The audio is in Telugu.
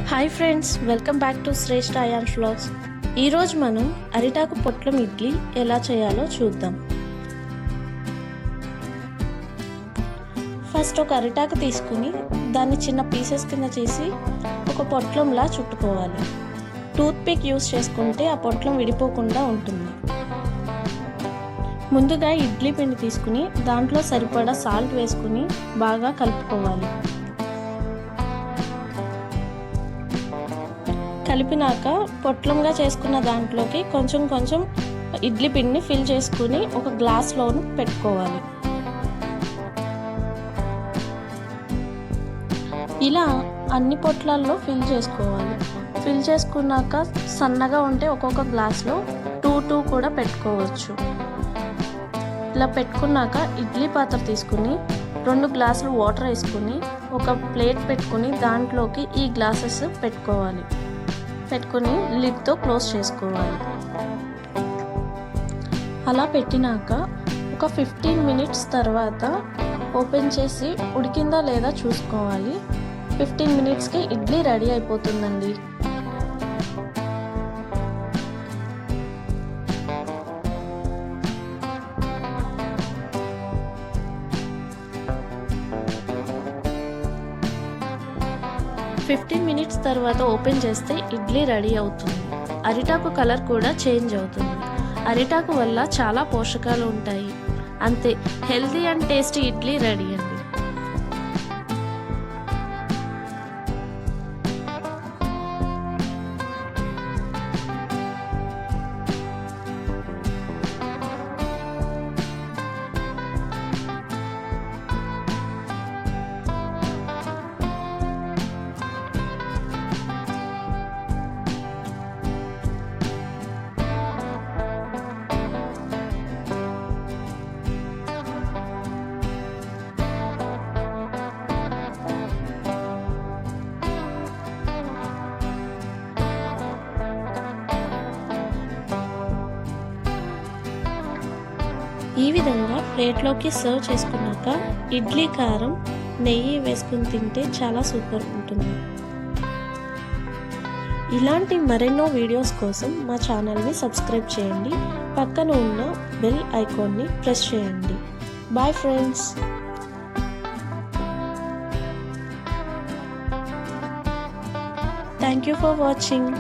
Hi friends, welcome back to Shreshtha Ayaan vlogs. ఈరోజు మనం అరిటాకు పొట్లం ఇడ్లీ ఎలా చేయాలో చూద్దాం. ఫస్ట్ ఒక అరిటాకు తీసుకుని దాన్ని చిన్న పీసెస్ కింద చేసి ఒక పొట్లంలా చుట్టుకోవాలి. టూత్ పిక్ యూస్ చేసుకుంటే ఆ పొట్లం విడిపోకుండా ఉంటుంది. ముందుగా ఇడ్లీ పిండి తీసుకుని దాంట్లో సరిపడా సాల్ట్ వేసుకుని బాగా కలుపుకోవాలి. కలిపినాక పొట్లంగా చేసుకున్న దాంట్లోకి కొంచెం కొంచెం ఇడ్లీ పిండిని ఫిల్ చేసుకుని ఒక గ్లాస్లోను పెట్టుకోవాలి. ఇలా అన్ని పొట్లాల్లో ఫిల్ చేసుకోవాలి. ఫిల్ చేసుకున్నాక సన్నగా ఉంటే ఒక్కొక్క గ్లాస్లో 2 కూడా పెట్టుకోవచ్చు. ఇలా పెట్టుకున్నాక ఇడ్లీ పాత్ర తీసుకుని 2 గ్లాసులు వాటర్ వేసుకుని ఒక ప్లేట్ పెట్టుకుని దాంట్లోకి ఈ గ్లాసెస్ పెట్టుకోవాలి. పెట్టుకుని లిడ్తో క్లోజ్ చేసుకోవాలి. అలా పెట్టినాక ఒక 15 మినిట్స్ తర్వాత ఓపెన్ చేసి ఉడికిందా లేదా చూసుకోవాలి. 15 మినిట్స్కి ఇడ్లీ రెడీ అయిపోతుందండి. మినిట్స్ తర్వాత ఓపెన్ చేస్తే ఇడ్లీ రెడీ అవుతుంది. అరిటాకు కలర్ కూడా చేంజ్ అవుతుంది. అరిటాకు వల్ల చాలా పోషకాలు ఉంటాయి. అంతే, healthy and tasty idli ready అండి. ఈ విధంగా ప్లేట్లోకి సర్వ్ చేసుకున్నాక ఇడ్లీ కారం నెయ్యి వేసుకుని తింటే చాలా సూపర్ ఉంటుంది. ఇలాంటి మరెన్నో వీడియోస్ కోసం మా ఛానల్ని సబ్స్క్రైబ్ చేయండి. పక్కన ఉన్న బెల్ ఐకాన్ని ప్రెస్ చేయండి. Bye friends. Thank you for watching.